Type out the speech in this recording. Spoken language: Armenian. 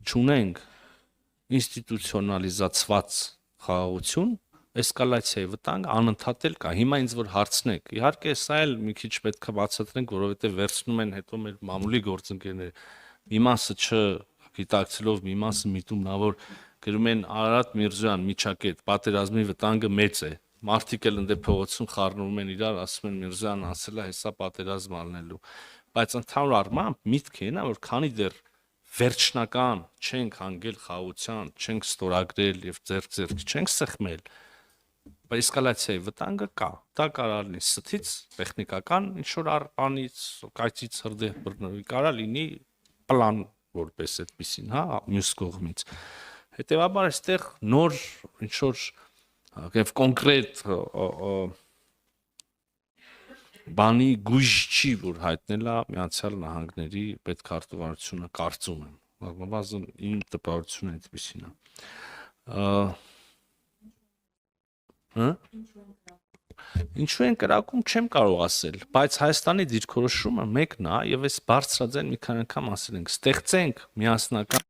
չունենք ինստիտուցիոնալիզացված խաղաղություն, էսկալացիայի վտանգ անընդհատ էլ կա։ Հիմա ինձ որ հարցնեք, իհարկե սա էլ մի քիչ պետք է բացատրենք, որովհետև վերցնում են հետո մեր մամուլի գործընկերները մի մասը չգիտակցելով, մի մասը միտումնավոր գրում են Արարատ Միրզոյան միջակետ, պատերազմի վտանգը մեծ է։ Մարդիկ էլ ընդ փողոցում խառնվում են իրար, ասում են Միրզոյան ասել է հեսա պատերազմ ալնելու։ Բայց ընդհանուր առմամբ միտքը այն է, որ քանի դեռ վերջնական չենք հանգել խաղաղության, չենք ստորագրել եւ ձեռք չենք սխմել, բայց էսկալացիայի վտանգը կա։ Դա կարող լինի ստից, տեխնիկական ինչ-որ բանից, կայծից հրդեհ բռնվի, կարող լինի պլան որպես այդպեսին, հա, մյուս կողմից։ Հետևաբար այստեղ նոր ինչ-որ եւ կոնկրետ բանի գույժ չի, որ հայտնել է Միացյալ Նահանգների պետքարտուղարությունը, կարծում եմ։ Բավական իմ տպավորությունը այդպեսին է։ Հա՞։ Ինչու են կրակում, չեմ կարող ասել, բայց Հայաստանի դիրքորոշումը մեկն է եւ այս բարձրաձայն մի քանի անգամ ասել ենք, ստեղծենք միասնական